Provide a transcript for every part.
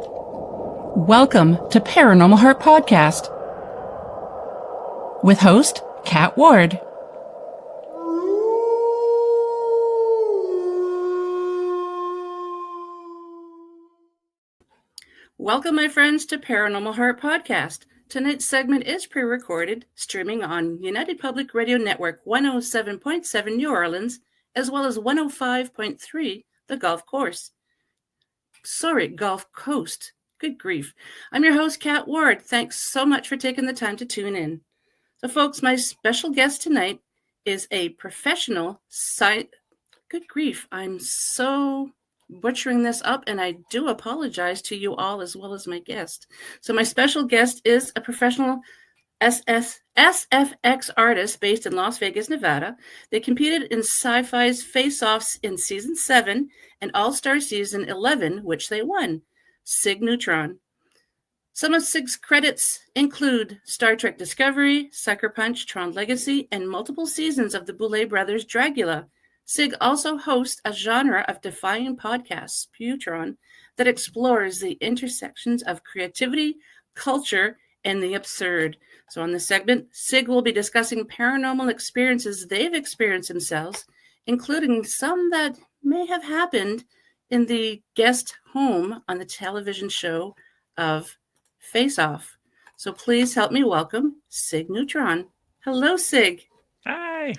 Welcome to Paranormal Heart Podcast with host Kat Ward. Welcome, my friends, to Paranormal Heart Podcast. Tonight's segment is pre-recorded, streaming on United Public Radio Network 107.7 New Orleans, as well as 105.3 The Gulf Coast. Good grief. I'm your host, Kat Ward. Thanks so much for taking the time to tune in. So, folks, my special guest tonight is a professional Good grief. I'm so butchering this up, and I do apologize to you all as well as my guest. So my special guest is a professional SFX artist based in Las Vegas, Nevada. They competed in Syfy's Faceoffs in Season 7 and All-Star Season 11, which they won. Cig Neutron. Some of Cig's credits include Star Trek Discovery, Sucker Punch, Tron Legacy, and multiple seasons of the Boulet brothers' Dragula. Cig also hosts a genre of defying podcast, Spewtron, that explores the intersections of creativity, culture, and the absurd. So on this segment, Cig will be discussing paranormal experiences they've experienced themselves, including some that may have happened in the guest home on the television show of Faceoff. So please help me welcome Cig Neutron. Hello, Cig. Hi.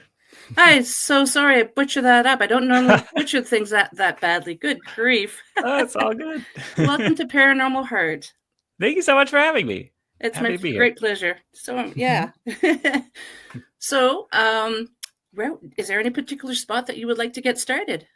Hi, so sorry I butchered that up. I don't normally butcher things that badly. Good grief. Oh, it's all good. Welcome to Paranormal Heart. Thank you so much for having me. It's Happy my to be great here. pleasure. So, yeah. So, well, is there any particular spot that you would like to get started?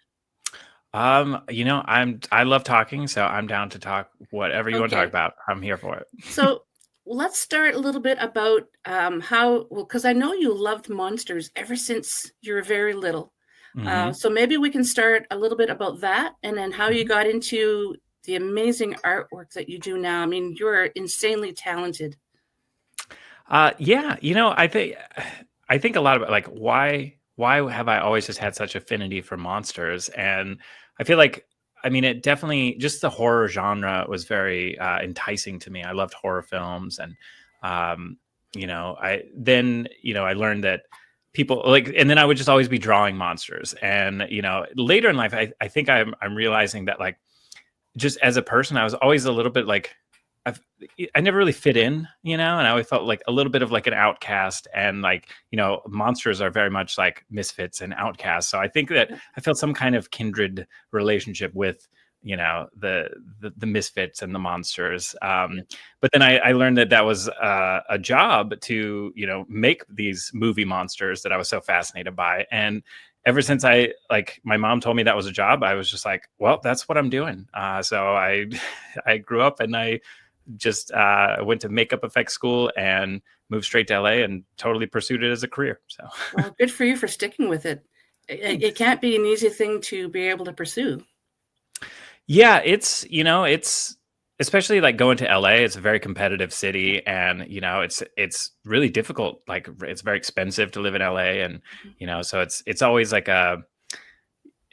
I love talking, so I'm down to talk whatever you want to talk about. I'm here for it. So let's start a little bit about because I know you loved monsters ever since you were very little. Mhm. So maybe we can start a little bit about that and then how you got into the amazing artwork that you do now. I mean, you're insanely talented. Yeah, I think a lot about like why have I always just had such affinity for monsters? And I feel like, I mean, it definitely, just the horror genre was very enticing to me. I loved horror films, and I learned that people like, and then I would just always be drawing monsters. And later in life, I think I'm realizing that, like, just as a person, I was always a little bit like, I never really fit in, and I always felt like a little bit of like an outcast, and like, monsters are very much like misfits and outcasts. So I think that I felt some kind of kindred relationship with, the misfits and the monsters. But then I learned that was a job to, make these movie monsters that I was so fascinated by. And ever since my mom told me that was a job, I was just like, well, that's what I'm doing. So I grew up, and I just went to makeup effects school and moved straight to LA and totally pursued it as a career. So, well, good for you for sticking with it. It can't be an easy thing to be able to pursue. Yeah, it's especially like going to LA. It's a very competitive city, and it's really difficult. Like, it's very expensive to live in LA, and so it's always like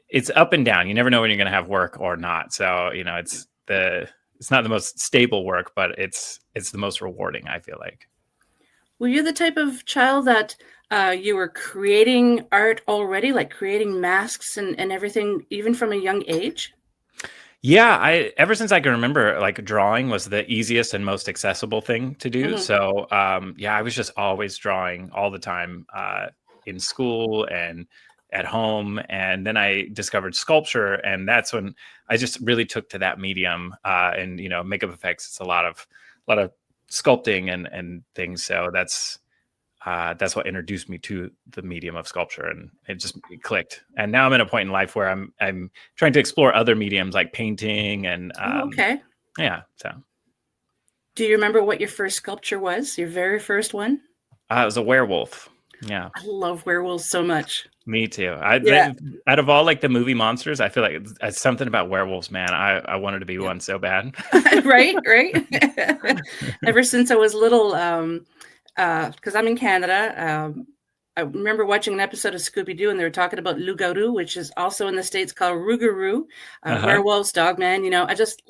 it's up and down. You never know when you're going to have work or not. So it's not the most stable work, but it's the most rewarding, I feel like. Were you the type of child that you were creating art already, like creating masks and everything, even from a young age? Yeah, ever since I can remember, like, drawing was the easiest and most accessible thing to do. So, I was just always drawing all the time in school and at home. And then I discovered sculpture, and that's when I just really took to that medium. And makeup effects, it's a lot of sculpting and things. So that's what introduced me to the medium of sculpture, and it clicked. And now I'm at a point in life where I'm trying to explore other mediums like painting and okay. Yeah. So, do you remember what your first sculpture was? Your very first one? It was a werewolf. Yeah, I love werewolves so much. Me too. Out of all like the movie monsters, I feel like it's something about werewolves, man. I wanted to be one so bad. Right. Ever since I was little, because I'm in Canada, I remember watching an episode of Scooby-Doo, and they were talking about loup-garou, which is also in the States called rougarou, werewolves, dogman. I just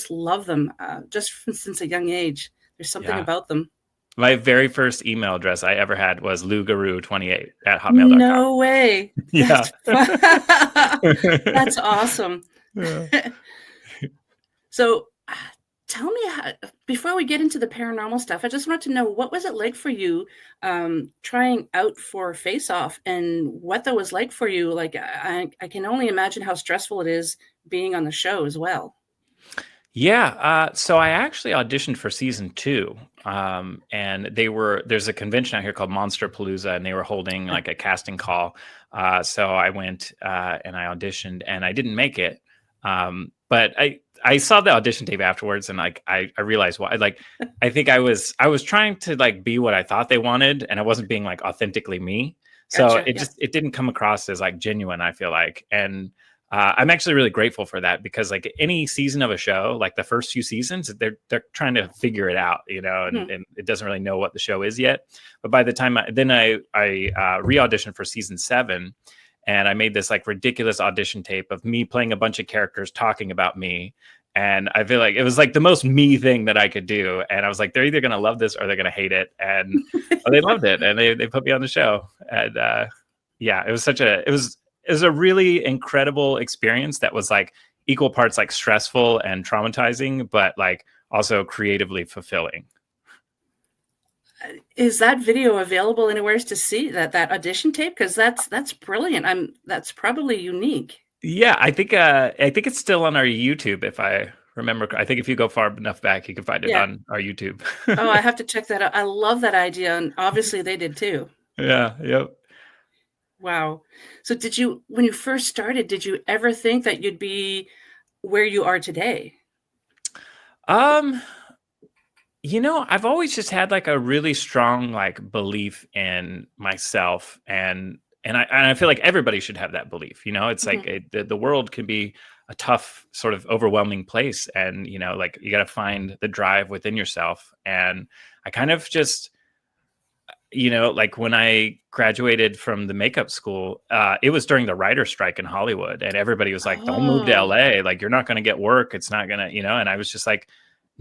love them, just since a young age. There's something about them. My very first email address I ever had was lougarou28@hotmail.com. No way. Yeah. That's awesome. Yeah. So tell me, before we get into the paranormal stuff, I just want to know, what was it like for you trying out for Faceoff, and what that was like for you? Like, I can only imagine how stressful it is being on the show as well. Yeah. So I actually auditioned for season 2. And there's a convention out here called Monster Palooza, and they were holding like a casting call. So I went and I auditioned, and I didn't make it. But I saw the audition tape afterwards, and like I realized why. Like, I think I was trying to like be what I thought they wanted, and I wasn't being like authentically me. So Gotcha, it didn't come across as like genuine, I feel like. And I'm actually really grateful for that, because like any season of a show, like the first few seasons, they're trying to figure it out, and it doesn't really know what the show is yet. But by the time I re-auditioned for season 7, and I made this like ridiculous audition tape of me playing a bunch of characters talking about me. And I feel like it was like the most me thing that I could do. And I was like, they're either going to love this or they're going to hate it. And they loved it. And they put me on the show. And it was a really incredible experience that was like equal parts like stressful and traumatizing, but like also creatively fulfilling. Is that video available anywhere to see that audition tape? Because that's brilliant. That's probably unique. Yeah, I think it's still on our YouTube, if I remember. I think if you go far enough back, you can find it on our YouTube. Oh, I have to check that out. I love that idea, and obviously they did too. Yeah. Yep. Wow. So when you first started, did you ever think that you'd be where you are today? I've always just had like a really strong like belief in myself, and I feel like everybody should have that belief. It's like the world can be a tough, sort of overwhelming place, and like you got to find the drive within yourself. And I kind of just, like when I graduated from the makeup school, it was during the writer's strike in Hollywood, and everybody was like, "Don't move to LA. Like, you're not going to get work. It's not gonna," and I was just like,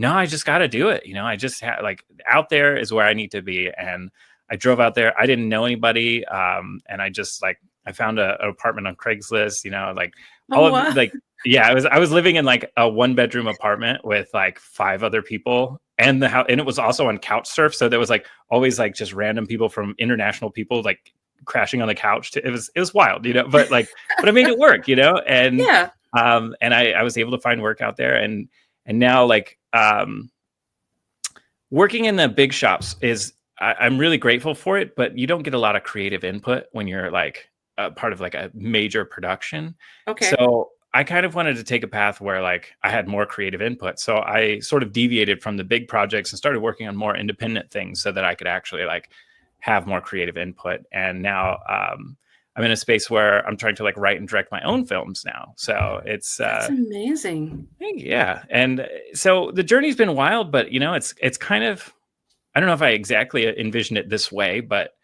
no, I just got to do it. I just like out there is where I need to be. And I drove out there. I didn't know anybody. And I just like, I found an apartment on Craigslist, like I was living in like a 1-bedroom apartment with like 5 other people, and the house, and it was also on Couchsurf. So there was like always like just random people from international people, like crashing on the couch. It was wild, but like, but I made it work, and, and I was able to find work out there, and now like, working in the big shops I'm really grateful for it, but you don't get a lot of creative input when you're like a part of like a major production. Okay. So I kind of wanted to take a path where like I had more creative input. So I sort of deviated from the big projects and started working on more independent things so that I could actually like have more creative input. And now, I'm in a space where I'm trying to like write and direct my own films now. So that's amazing. Yeah. And so the journey's been wild, but it's kind of, I don't know if I exactly envisioned it this way, but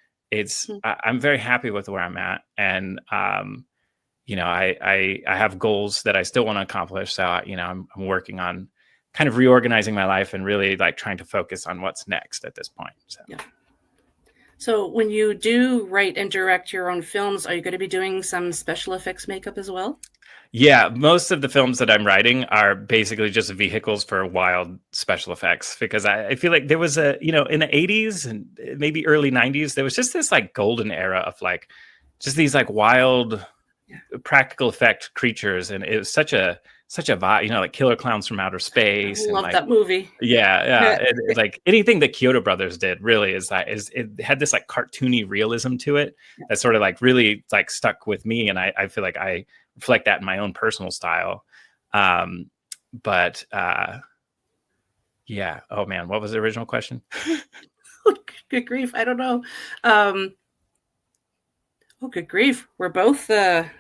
I'm very happy with where I'm at. And, I have goals that I still want to accomplish. So, I'm working on kind of reorganizing my life and really like trying to focus on what's next at this point. So. Yeah. So when you do write and direct your own films, are you going to be doing some special effects makeup as well? Yeah, most of the films that I'm writing are basically just vehicles for wild special effects, because I feel like there was in the 80s and maybe early 90s, there was just this like golden era of like just these like wild practical effect creatures. And it was such a vibe, like killer clowns from outer space. I love like, that movie. Yeah. It's like anything that Kyoto Brothers did really is it had this like cartoony realism to it that sort of like really like stuck with me. And I feel like I reflect that in my own personal style. But yeah. Oh man, what was the original question? Good grief. I don't know. Good grief. We're both, I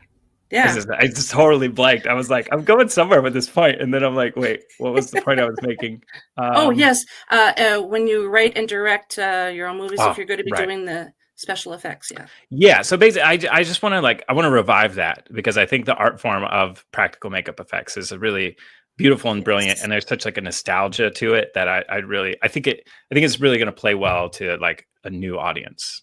just totally blanked. I was like, I'm going somewhere with this point. And then I'm like, wait, what was the point I was making? Yes. When you write and direct your own movies, if you're going to be doing the special effects. Yeah. Yeah. So basically, I just want to I want to revive that, because I think the art form of practical makeup effects is a really beautiful and brilliant, and there's such like a nostalgia to it that I think it's really going to play well to like a new audience.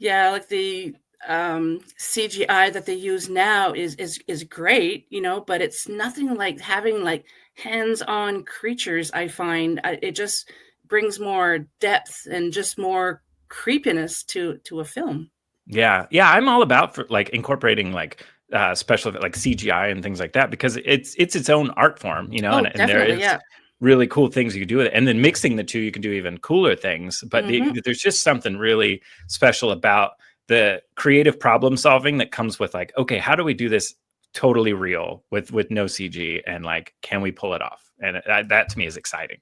Yeah, like the CGI that they use now is great, but it's nothing like having like hands-on creatures. I find it just brings more depth and just more creepiness to a film. Yeah, I'm all about for like incorporating like special like CGI and things like that, because it's its own art form, Oh, and there definitely, is yeah. really cool things you can do with it, and then mixing the two, you can do even cooler things. But Hmm. there's just something really special about the creative problem solving that comes with like, okay, how do we do this totally real with no CG, and like, can we pull it off? And that to me is exciting.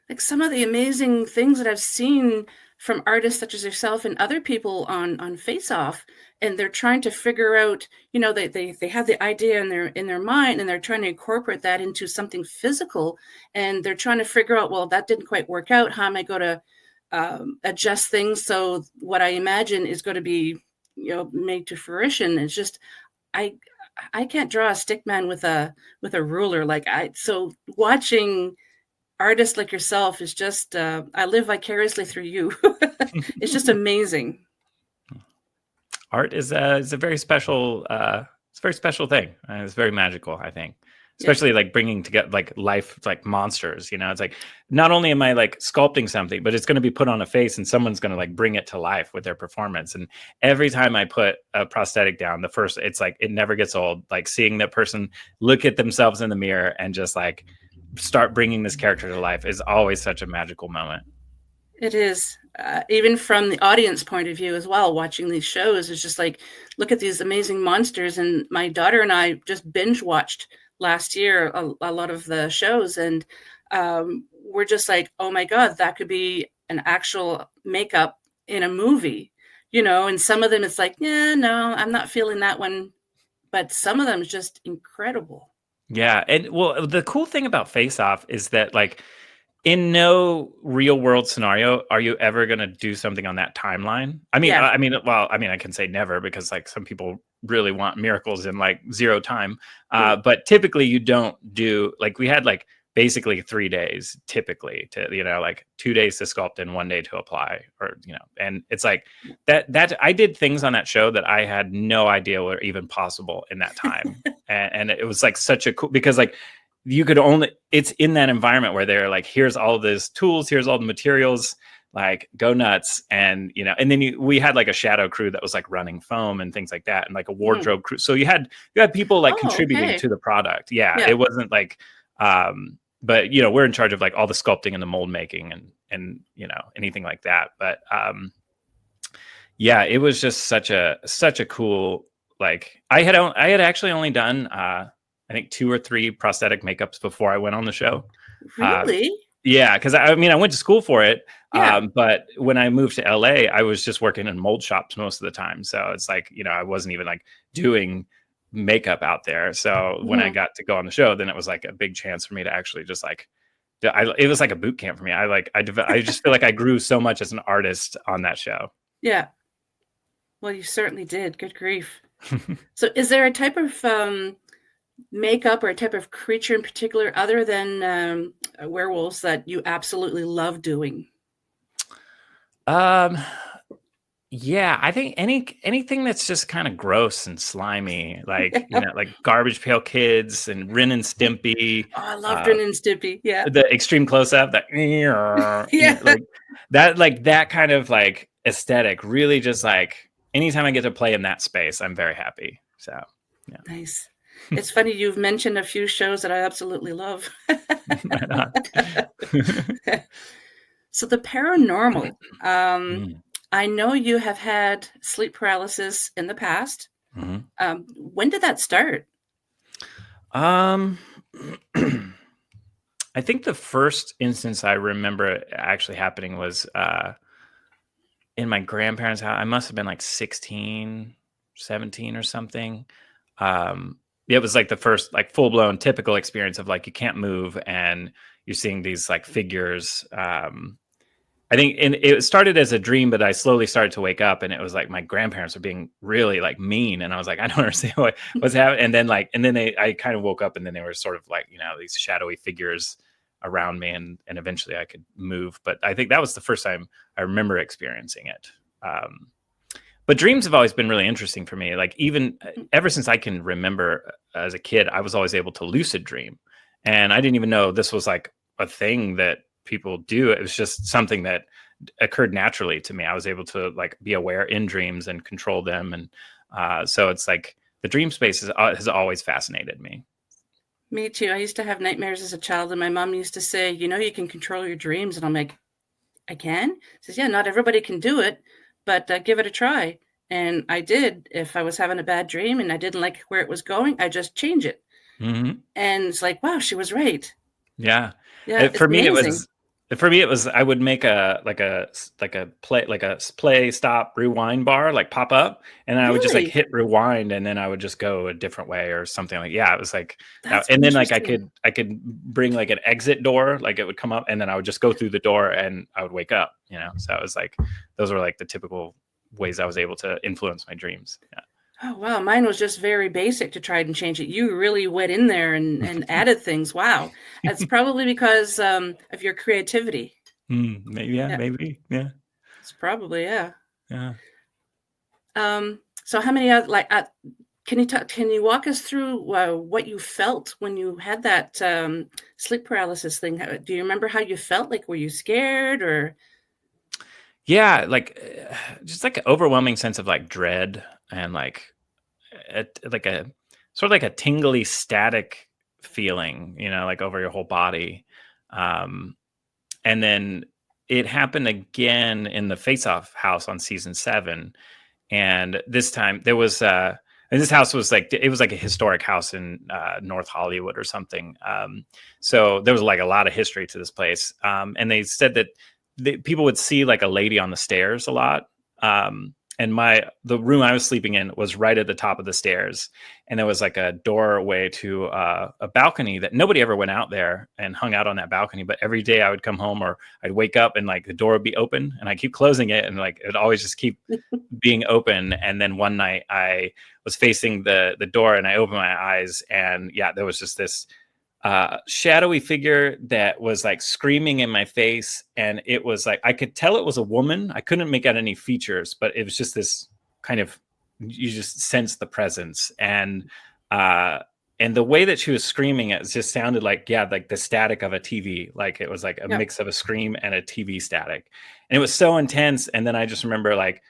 Like some of the amazing things that I've seen from artists such as yourself and other people on Faceoff, and they're trying to figure out, they have the idea in their mind, and they're trying to incorporate that into something physical, and they're trying to figure out, well, that didn't quite work out. How am I going to adjust things so what I imagine is going to be, made to fruition? It's just I can't draw a stick man with a ruler. So watching artists like yourself is just I live vicariously through you. It's just amazing. Art is a very special it's a very special thing. It's very magical, I think, Yeah. especially like bringing together like life, like monsters. It's like, not only am I like sculpting something, but it's going to be put on a face, and someone's going to like bring it to life with their performance. And every time I put a prosthetic down, it's like, it never gets old, like seeing that person look at themselves in the mirror and just like start bringing this character to life is always such a magical moment. It is, even from the audience point of view as well. Watching these shows is just like, look at these amazing monsters. And my daughter and I just binge watched last year a lot of the shows, and we're just like, oh my God, that could be an actual makeup in a movie, and some of them it's like, yeah, no, I'm not feeling that one. But some of them is just incredible. Yeah. And well, the cool thing about Face Off is that like, in no real world scenario are you ever going to do something on that timeline. Yeah. I can say never, because like some people really want miracles in like zero time. But typically you don't do, like, we had like basically 3 days typically to, like 2 days to sculpt and 1 day to apply, or, and it's like that I did things on that show that I had no idea were even possible in that time. and it was like such a cool, because like, you could only, it's in that environment where they're like, here's all these tools, here's all the materials, like go nuts. And, and then we had like a shadow crew that was like running foam and things like that, and like a wardrobe crew. So you had people like contributing to the product. Yeah. It wasn't like, but we're in charge of like all the sculpting and the mold making and anything like that. But yeah, it was just such a cool, like, I had actually only done, I think 2 or 3 prosthetic makeups before I went on the show. Really? Yeah, because I went to school for it. Yeah. But when I moved to LA, I was just working in mold shops most of the time. So it's like, I wasn't even like doing makeup out there. So when I got to go on the show, then it was like a big chance for me to actually just like, it was like a boot camp for me. I just feel like I grew so much as an artist on that show. Yeah. Well, you certainly did. Good grief. So is there a type of makeup or a type of creature in particular, other than werewolves, that you absolutely love doing? Yeah, I think anything that's just kind of gross and slimy, like like Garbage Pail Kids and Ren and Stimpy. Oh, I love Ren and Stimpy. Yeah. The extreme close up, that like that kind of like aesthetic. Really, just like anytime I get to play in that space, I'm very happy. So yeah. Nice. It's funny, you've mentioned a few shows that I absolutely love. So the paranormal, I know you have had sleep paralysis in the past. When did that start? I think the first instance I remember actually happening was in my grandparents' house. I must have been like 16, 17 or something. It was like the first like full blown typical experience of like, you can't move and you're seeing these like figures. I think, and it started as a dream, but I slowly started to wake up, and it was like my grandparents were being really like mean, and I was like, I don't understand what's happening. And then I kind of woke up, and then they were sort of like, these shadowy figures around me, and eventually I could move. But I think that was the first time I remember experiencing it. But dreams have always been really interesting for me. Like even ever since I can remember as a kid, I was always able to lucid dream, and I didn't even know this was like a thing that people do. It was just something that occurred naturally to me. I was able to like be aware in dreams and control them. And so it's like the dream space has always fascinated me. Me too. I used to have nightmares as a child, and my mom used to say, you can control your dreams. And I'm like, I can? She says, yeah, not everybody can do it, but give it a try. And I did. If I was having a bad dream and I didn't like where it was going, I just change it. Mm-hmm. And it's like, wow, she was right. Yeah. Yeah. For me, it was I would make a play stop rewind bar like pop up, and I would just like hit rewind, and then I would just go a different way or something. Like, yeah, it was like, and then like I could bring like an exit door, like it would come up, and then I would just go through the door and I would wake up, so it was like those were like the typical ways I was able to influence my dreams. Yeah. Oh, wow. Mine was just very basic to try and change it. You really went in there and added things. Wow. That's probably because of your creativity. Maybe. Yeah. It's probably, yeah. Yeah. So how many can you walk us through what you felt when you had that sleep paralysis thing? Do you remember how you felt? Like, were you scared or? Yeah, like just like an overwhelming sense of like dread and like a sort of like a tingly static feeling, like over your whole body. And then it happened again in the Faceoff house on season 7. And this time there was and this house was like, it was like a historic house in North Hollywood or something. So there was like a lot of history to this place. And they said that people would see like a lady on the stairs a lot. And the room I was sleeping in was right at the top of the stairs. And there was like a doorway to a balcony that nobody ever went out there and hung out on that balcony. But every day I would come home or I'd wake up and like the door would be open and I keep closing it. And like, it would always just keep being open. And then one night I was facing the door and I opened my eyes and yeah, there was just this shadowy figure that was like screaming in my face, and it was like I could tell it was a woman. I couldn't make out any features, but it was just this kind of, you just sense the presence, and the way that she was screaming, it just sounded like like the static of a TV. Like it was like a mix of a scream and a TV static, and it was so intense. And then I just remember like,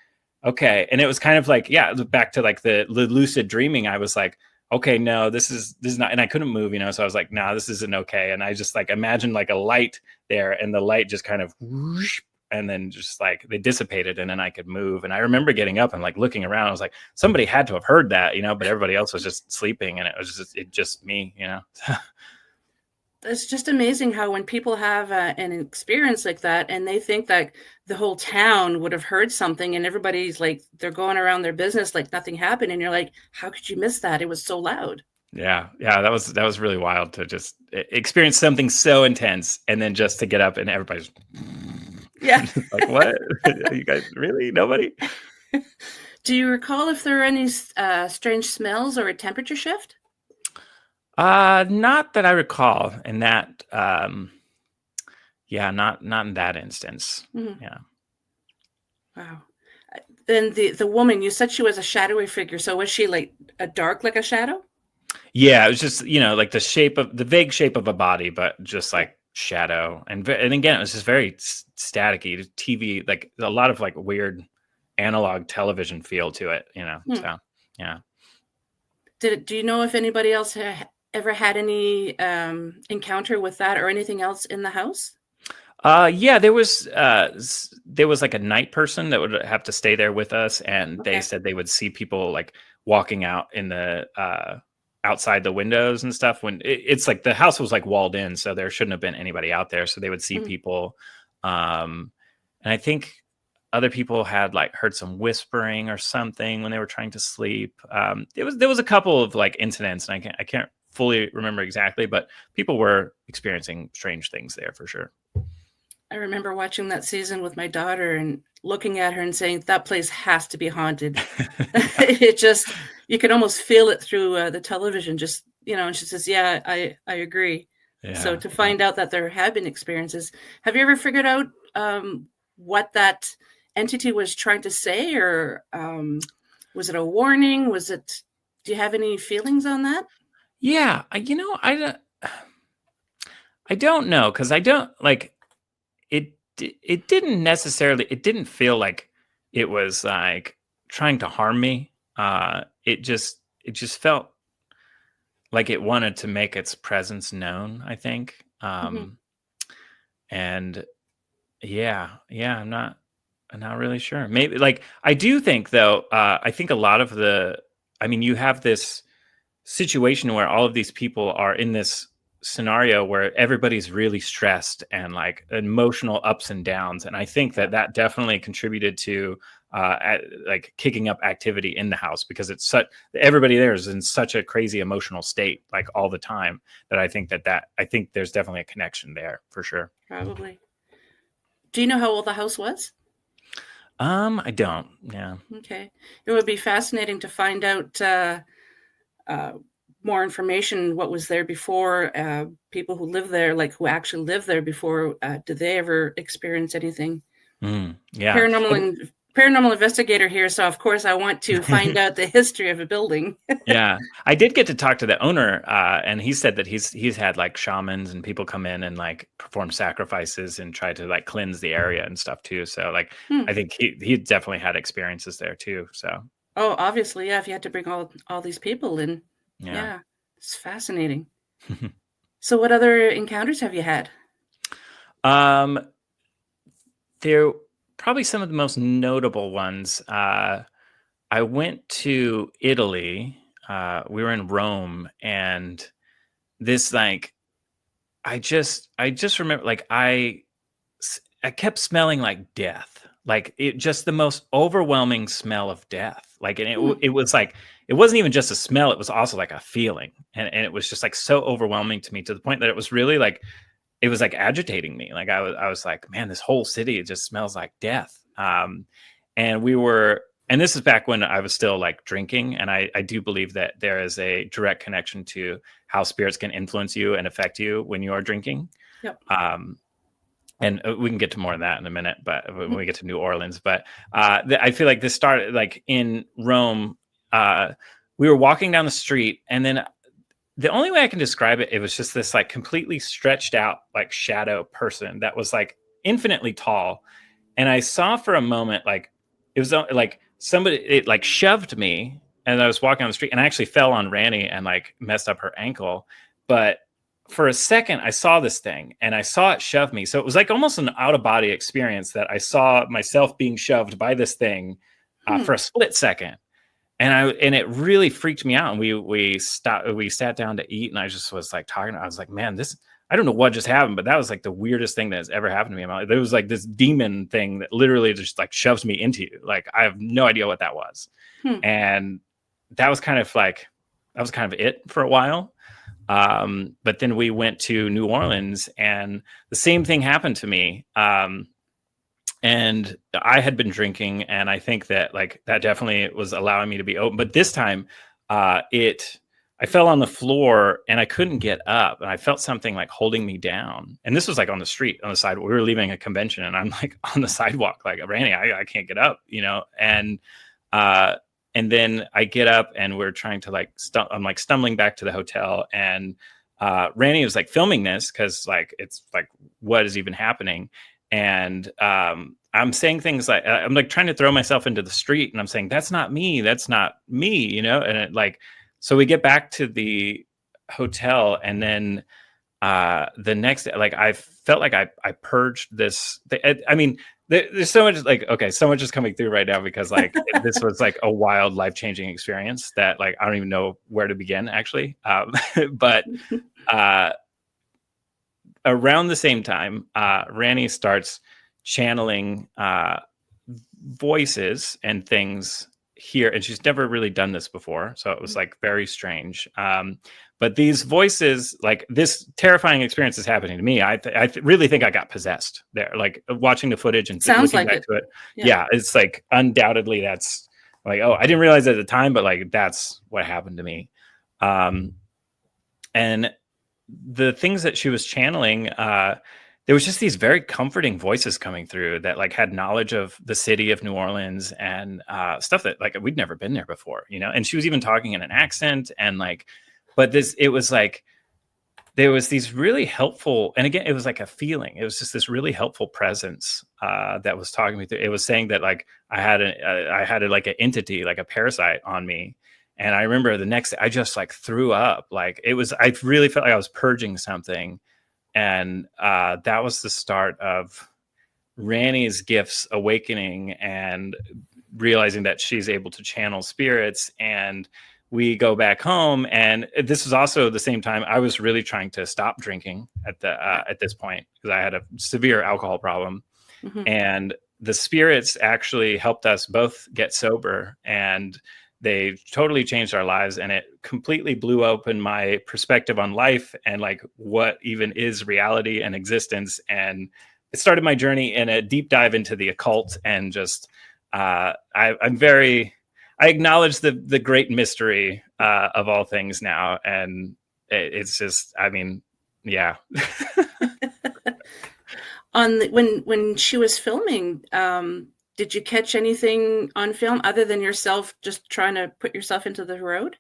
okay, and it was kind of like back to like the lucid dreaming. I was like, okay, no, this is not, and I couldn't move, so I was like, nah, this isn't okay. And I just like imagined like a light there, and the light just kind of whoosh, and then just like they dissipated, and then I could move. And I remember getting up and like looking around. I was like, somebody had to have heard that, but everybody else was just sleeping, and it was just me. It's just amazing how when people have an experience like that and they think that the whole town would have heard something, and everybody's like, they're going around their business like nothing happened, and you're like, how could you miss that? It was so loud. Yeah, that was really wild to just experience something so intense, and then just to get up and everybody's like, what? You guys really? Nobody? Do you recall if there were any strange smells or a temperature shift? Not that I recall in that, not in that instance. Mm-hmm. Yeah. Wow. Then the woman, you said she was a shadowy figure. So was she like a dark, like a shadow? Yeah, it was just, like the vague shape of a body, but just like shadow. And again, it was just very staticky TV, like a lot of like weird analog television feel to it, so yeah. Do you know if anybody else ever had any encounter with that or anything else in the house? Yeah, there was like a night person that would have to stay there with us, and they said they would see people like walking out in the outside the windows and stuff when it's like the house was like walled in, so there shouldn't have been anybody out there, so they would see people. And I think other people had like heard some whispering or something when they were trying to sleep. There was a couple of like incidents, and I can't fully remember exactly, but people were experiencing strange things there for sure. I remember watching that season with my daughter and looking at her and saying, that place has to be haunted. It just, you can almost feel it through the television, just, and she says, yeah, I agree. So Yeah. to find out that there have been experiences, have you ever figured out what that entity was trying to say, or was it a warning? Do you have any feelings on that? Yeah. I don't know, because I don't like it. It didn't feel like it was like trying to harm me. It just felt like it wanted to make its presence known, I think. And I'm not really sure. Maybe, like, I do think, though, I think a lot of you have this situation where all of these people are in this scenario where everybody's really stressed and like emotional ups and downs, and I think that definitely contributed to like kicking up activity in the house, because everybody there is in such a crazy emotional state like all the time, that I think I think there's definitely a connection there for sure. Probably. Do you know how old the house was? I don't. Yeah. Okay. It would be fascinating to find out more information, what was there before, people who live there, like who actually lived there before. Did they ever experience anything? Yeah. Paranormal investigator here, so of course I want to find out the history of a building. Yeah, I did get to talk to the owner, and he said that he's had like shamans and people come in and like perform sacrifices and try to like cleanse the area and stuff too. So like, I think he definitely had experiences there too. So. Oh, obviously, yeah. If you had to bring all these people in, yeah, it's fascinating. So, what other encounters have you had? They're probably some of the most notable ones. I went to Italy. We were in Rome, and this like, I just remember, like, I kept smelling like death. Like, it just the most overwhelming smell of death. Like, and it was like, it wasn't even just a smell, it was also like a feeling. And it was just like so overwhelming to me, to the point that it was really like, it was like agitating me. Like I was like, man, this whole city, it just smells like death. And this is back when I was still like drinking. And I do believe that there is a direct connection to how spirits can influence you and affect you when you are drinking. Yep. And we can get to more of that in a minute, but when we get to New Orleans. But I feel like this started like in Rome. We were walking down the street, and then the only way I can describe it, it was just this like completely stretched out like shadow person that was like infinitely tall. And I saw for a moment, like, it was like somebody, it like shoved me, and I was walking on the street, and I actually fell on Ranny and like messed up her ankle. But for a second, I saw this thing and I saw it shove me. So it was like almost an out of body experience, that I saw myself being shoved by this thing for a split second. And it really freaked me out. And we sat down to eat, and I just was like talking. I was like, man, I don't know what just happened, but that was like the weirdest thing that has ever happened to me in my life. There was like this demon thing that literally just like shoves me into you. Like, I have no idea what that was. And that was kind of it for a while. But then we went to New Orleans, and the same thing happened to me. And I had been drinking, and I think that like that definitely was allowing me to be open. But this time, I fell on the floor and I couldn't get up, and I felt something like holding me down. And this was like on the street, on the side. We were leaving a convention, and I'm like on the sidewalk, like, Randy, I can't get up, and then I get up, and we're trying to like, I'm like stumbling back to the hotel, and Randy was like filming this, because like, it's like, what is even happening? And I'm saying things like, I'm like trying to throw myself into the street, and I'm saying, that's not me, and it like, so we get back to the hotel, and then the next day, like, I felt like I purged this. I mean, there's so much, like, okay, so much is coming through right now, because like this was like a wild, life-changing experience that like I don't even know where to begin, actually. But around the same time, Ranny starts channeling voices and things hear, and she's never really done this before, so it was like very strange. But these voices, like this terrifying experience is happening to me. I really think I got possessed there, like watching the footage and Sounds looking like back it. to it. Yeah. Yeah, it's like undoubtedly that's like, oh, I didn't realize it at the time, but like that's what happened to me. And the things that she was channeling, there was just these very comforting voices coming through that like had knowledge of the city of New Orleans and stuff that like we'd never been there before, you know. And she was even talking in an accent and like, but it was like there was these really helpful, and again, it was like a feeling. It was just this really helpful presence that was talking me through. It was saying that like I had like an entity, like a parasite on me. And I remember the next day I just like threw up. Like I really felt like I was purging something. And that was the start of Ranny's gifts awakening and realizing that she's able to channel spirits. And we go back home. And this was also the same time I was really trying to stop drinking at this point because I had a severe alcohol problem. Mm-hmm. And the spirits actually helped us both get sober, and they totally changed our lives, and it completely blew open my perspective on life and like what even is reality and existence. And it started my journey in a deep dive into the occult, and just I acknowledge the great mystery of all things now. And it's just, I mean, yeah. When she was filming, did you catch anything on film other than yourself just trying to put yourself into the road?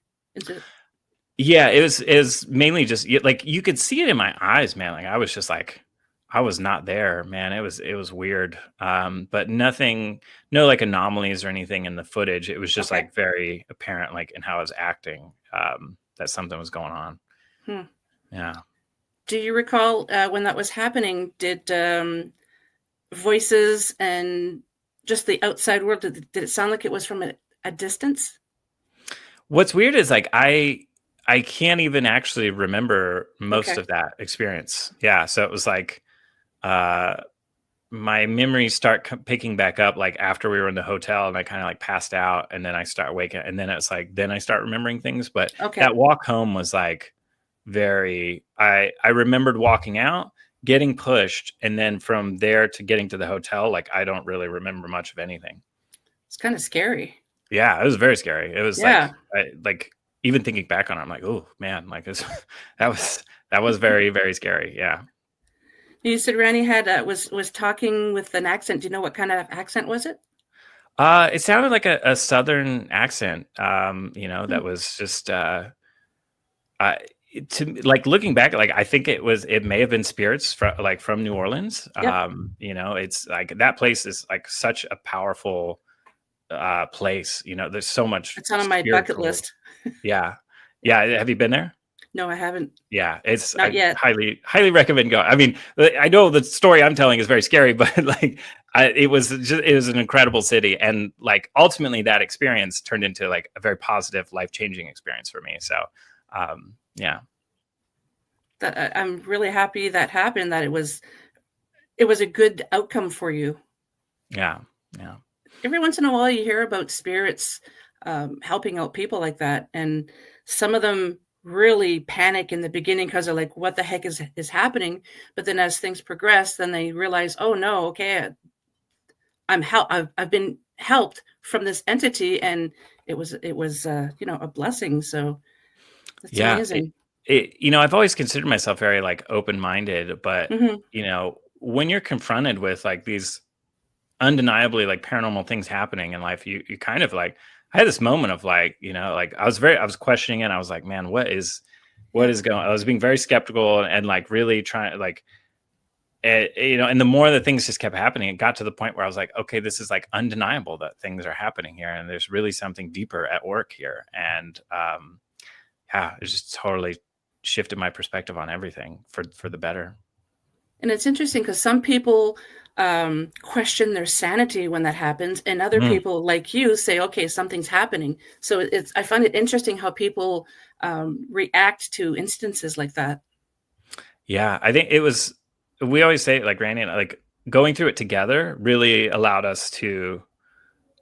Yeah, it was mainly just like you could see it in my eyes, man. Like I was just like, I was not there, man. It was weird. But nothing, no like anomalies or anything in the footage. It was just like very apparent, like in how I was acting, that something was going on. Yeah. Do you recall when that was happening? Did voices and just the outside world, did it sound like it was from a distance? What's weird is like I can't even actually remember most of that experience. Yeah, so it was like my memories start picking back up like after we were in the hotel, and I kind of like passed out, and then I start waking, and then it's like then I start remembering things. But that walk home was like very. I remembered walking out, getting pushed, and then from there to getting to the hotel, like I don't really remember much of anything. It's kind of scary. Yeah, it was very scary. It was like even thinking back on it, I'm like, oh man, like that was very, very scary. Yeah. You said Randy had was talking with an accent. Do you know what kind of accent was it? It sounded like a southern accent. That was just to like looking back, like I think it may have been spirits from New Orleans. Yep. It's like that place is like such a powerful place. There's so much. It's on my bucket list. Yeah. Have you been there? No, I haven't. Yeah, it's not yet. Highly recommend going. I mean, I know the story I'm telling is very scary, but like it was an incredible city, and like ultimately that experience turned into like a very positive, life-changing experience for me. So, yeah. I'm really happy that happened. That it was a good outcome for you. Yeah. Every once in a while, you hear about spirits helping out people like that, and some of them really panic in the beginning because they're like, what the heck is happening? But then as things progress, then they realize, oh no, okay, I've been helped from this entity, and it was a blessing. So that's amazing. I've always considered myself very like open-minded, but when you're confronted with like these undeniably like paranormal things happening in life, you kind of like, I had this moment of like, like I was questioning it. I was like, man, what is going on? I was being very skeptical and like really trying like, and the more that things just kept happening, it got to the point where I was like, okay, this is like undeniable that things are happening here. And there's really something deeper at work here. And it just totally shifted my perspective on everything for the better. And it's interesting because some people question their sanity when that happens, and other people like you say, okay, something's happening. So I find it interesting how people react to instances like that. Yeah, I think we always say like Randy and like going through it together really allowed us to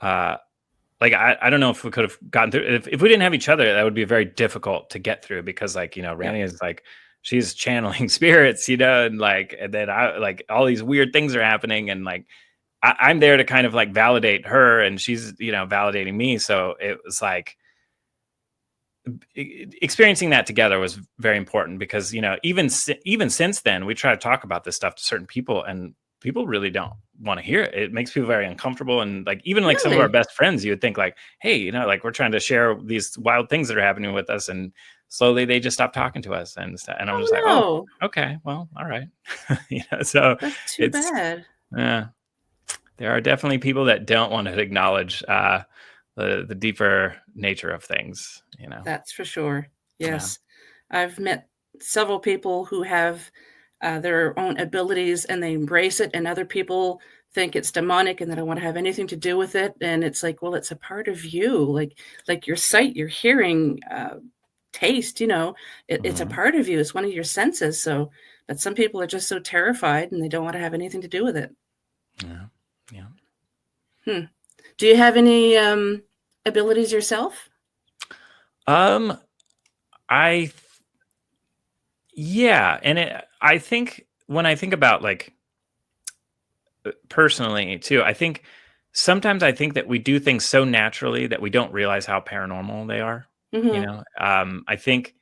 like like, I don't know if we could have gotten through if we didn't have each other, that would be very difficult to get through, because like, Randy is like, she's channeling spirits, and like, and then I like all these weird things are happening, and like I'm there to kind of like validate her, and she's validating me. So it was like experiencing that together was very important, because even since then we try to talk about this stuff to certain people, and people really don't want to hear it. It makes people very uncomfortable, and like even like some of our best friends, you would think like, hey, like we're trying to share these wild things that are happening with us, and slowly they just stop talking to us, and I'm just like, oh, okay, well, all right. So that's too bad. Yeah, there are definitely people that don't want to acknowledge the deeper nature of things. That's for sure. Yes, I've met several people who have their own abilities, and they embrace it, and other people think it's demonic and they don't want to have anything to do with it. And it's like, well, it's a part of you, like your sight, your hearing, taste, it's a part of you. It's one of your senses. So, but some people are just so terrified and they don't want to have anything to do with it. Yeah. Do you have any abilities yourself? I think when I think about like personally too, I think sometimes I think that we do things so naturally that we don't realize how paranormal they are. I think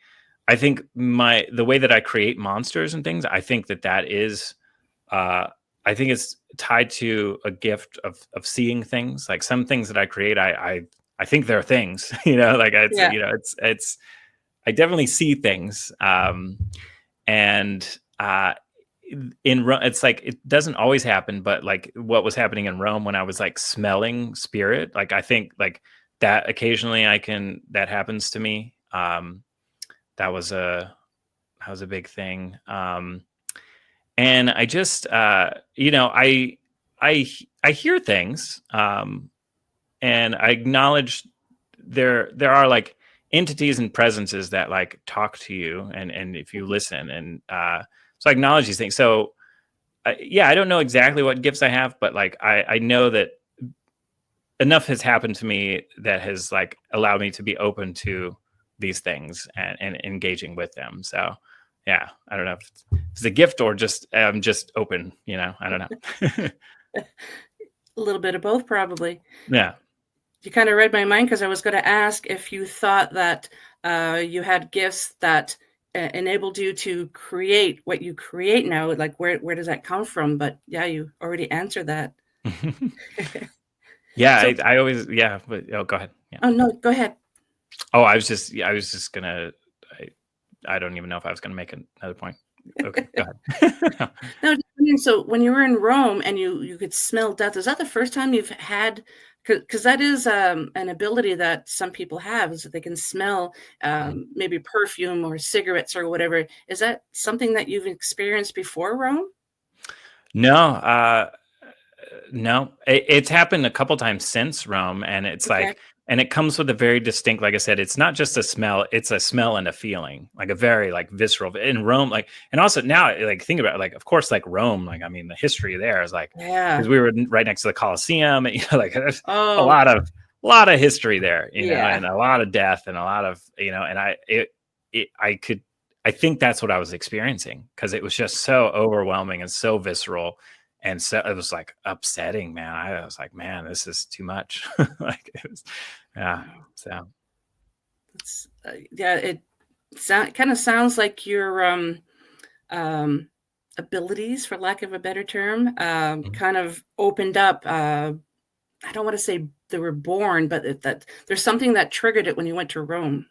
the way that I create monsters and things, I think that is I think it's tied to a gift of seeing things. Like some things that I create, I think they're things, like it's I definitely see things. And in Rome, it's like, it doesn't always happen, but like what was happening in Rome when I was like smelling spirit, like I think like that occasionally that happens to me. That was a big thing. And I just, I hear things, and I acknowledge there are like entities and presences that like talk to you, and if you listen, and so I acknowledge these things. So I don't know exactly what gifts I have, but like I know that enough has happened to me that has like allowed me to be open to these things and engaging with them. So yeah, I don't know if it's a gift or just I'm just open, I don't know. A little bit of both, probably. Yeah. You kind of read my mind, because I was going to ask if you thought that you had gifts that enabled you to create what you create now. Like where does that come from? But yeah, you already answered that. Yeah, so, I always, but go ahead. Yeah. Oh no, go ahead. Oh, I was just gonna, I don't even know if I was gonna make another point. Okay, go ahead. No, so when you were in Rome and you could smell death, is that the first time you've had, because that is an ability that some people have, is that they can smell maybe perfume or cigarettes or whatever. Is that something that you've experienced before Rome? No, no, it's happened a couple times since Rome, and it's like, and it comes with a very distinct, like I said, it's not just a smell, it's a smell and a feeling, like a very like visceral in Rome. Like, and also now, like think about it, like, of course, like Rome, like, I mean, the history there is like, because we were right next to the Colosseum, and, like there's a lot of history there, and a lot of death, and a lot of, and I think that's what I was experiencing, because it was just so overwhelming and so visceral. And so it was like upsetting, man. I was like, man, this is too much. Like it was, yeah. So, it's, it kind of sounds like your abilities, for lack of a better term, kind of opened up. I don't want to say they were born, but that there's something that triggered it when you went to Rome.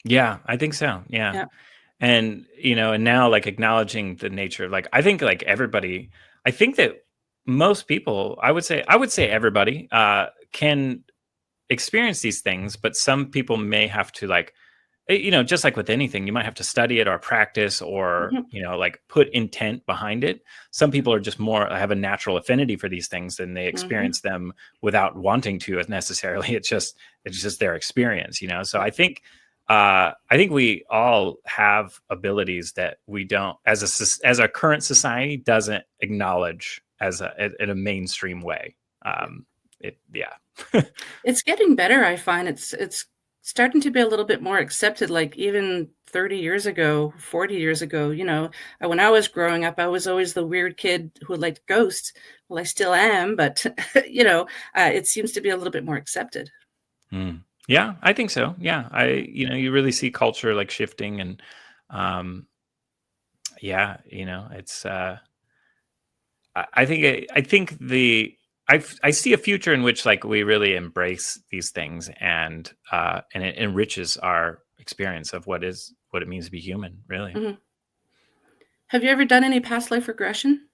Yeah, I think so. Yeah. And and now like acknowledging the nature, like I think like everybody. I think that most people, I would say everybody can experience these things, but some people may have to like, just like with anything, you might have to study it or practice or, like put intent behind it. Some people are just have a natural affinity for these things, and they experience them without wanting to necessarily. It's just their experience, So I think we all have abilities that we don't, as our current society doesn't acknowledge in a mainstream way. yeah. It's getting better, I find. It's starting to be a little bit more accepted, like even 30 years ago, 40 years ago, when I was growing up, I was always the weird kid who liked ghosts. Well, I still am, but it seems to be a little bit more accepted. Yeah, I think so. Yeah, you really see culture like shifting, and yeah, it's. I think I see a future in which like we really embrace these things, and it enriches our experience of what it means to be human, really. Mm-hmm. Have you ever done any past life regression?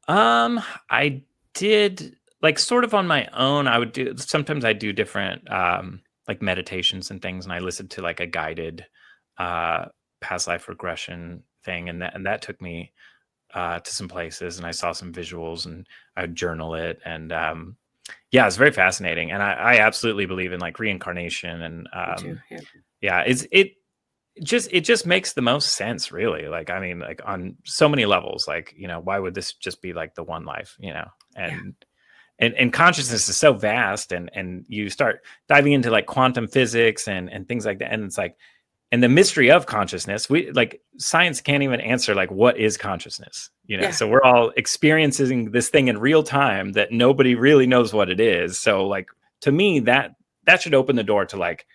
I did, like, sort of on my own. Sometimes I do different like meditations and things, and I listened to like a guided past life regression thing, and that took me to some places, and I saw some visuals, and I would journal it, and yeah, it's very fascinating, and I absolutely believe in like reincarnation, and Me too, yeah, it just makes the most sense, really. Like, I mean, like on so many levels, like, why would this just be like the one life, and and consciousness is so vast, and you start diving into like quantum physics and things like that, and it's like, and the mystery of consciousness, like science can't even answer like what is consciousness, so we're all experiencing this thing in real time that nobody really knows what it is. So like, to me, that should open the door to like,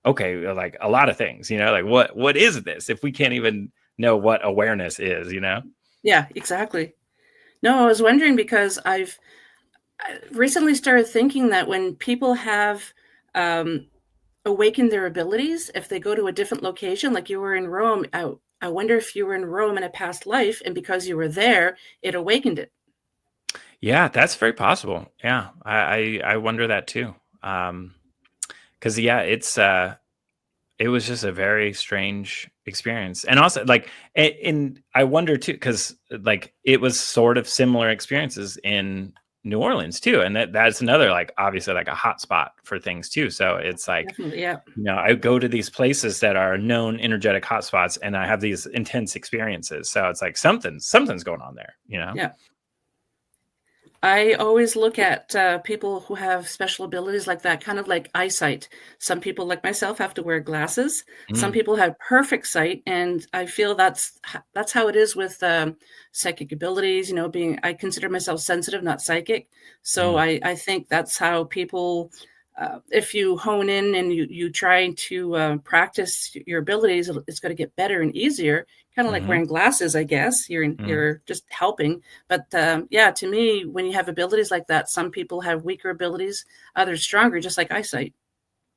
okay, like a lot of things, like what is this if we can't even know what awareness is? Yeah, exactly. No, I was wondering because I recently started thinking that when people have awakened their abilities, if they go to a different location, like you were in Rome, I wonder if you were in Rome in a past life, and because you were there, it awakened it. Yeah, that's very possible. Yeah, I wonder that too. Because yeah, it was just a very strange experience, and also like, and I wonder too, because like it was sort of similar experiences in New Orleans too, and that's another, like, obviously like a hot spot for things too. So it's like, Definitely, yeah. I go to these places that are known energetic hotspots, and I have these intense experiences. So it's like something's going on there. Yeah. I always look at people who have special abilities like that, kind of like eyesight. Some people, like myself, have to wear glasses. Some people have perfect sight, and I feel that's how it is with psychic abilities. I consider myself sensitive, not psychic. So I think that's how people, if you hone in and you try to practice your abilities, it's going to get better and easier. Kind of like wearing glasses, I guess. You're just helping. But yeah, to me, when you have abilities like that, some people have weaker abilities, others stronger, just like eyesight.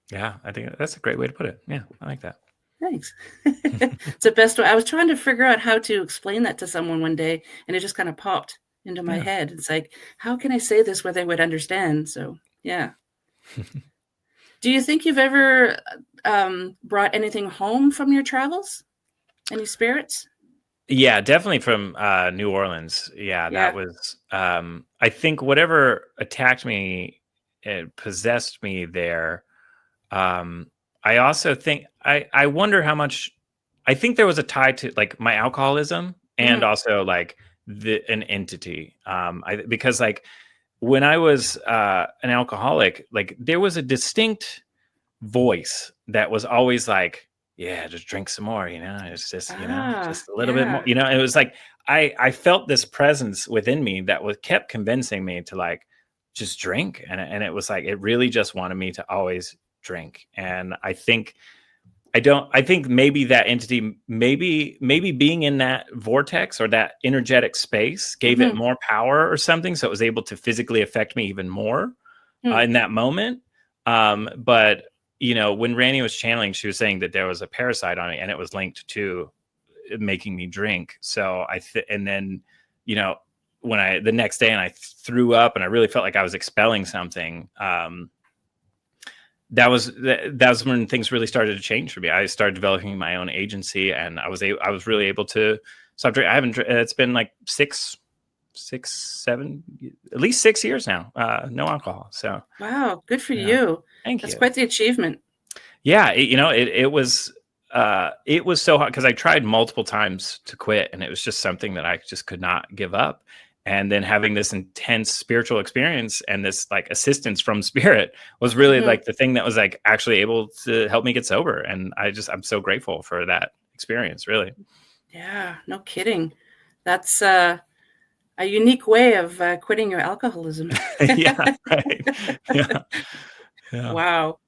Yeah, I think that's a great way to put it. Yeah, I like that. Thanks. It's the best way. I was trying to figure out how to explain that to someone one day, and it just kind of popped into my head. It's like, how can I say this where they would understand? So, yeah. Do you think you've ever brought anything home from your travels? Any spirits? Yeah, definitely from New Orleans. Yeah, that was, I think whatever attacked me, it possessed me there. I also think, I wonder how much, I think there was a tie to like my alcoholism, and also like an entity. Because like when I was an alcoholic, like there was a distinct voice that was always like, yeah, just drink some more, it's just, just a little bit more, it was like, I felt this presence within me that kept convincing me to like, just drink. And it was like, it really just wanted me to always drink. And I think maybe that entity, maybe being in that vortex or that energetic space gave it more power or something. So it was able to physically affect me even more in that moment. But when Randy was channeling, she was saying that there was a parasite on me, and it was linked to making me drink. So and then, when the next day and I threw up and I really felt like I was expelling something, that was when things really started to change for me. I started developing my own agency, and I was really able to stop drinking. It's been like 7, at least 6 years now, no alcohol. So wow, good for you. Thank you. That's quite the achievement. Yeah, it was so hard, because I tried multiple times to quit, and it was just something that I just could not give up. and then having this intense spiritual experience and this like assistance from spirit was really like the thing that was like actually able to help me get sober. And I'm so grateful for that experience, really. Yeah, no kidding. That's a unique way of quitting your alcoholism. Yeah, right. Yeah. Wow.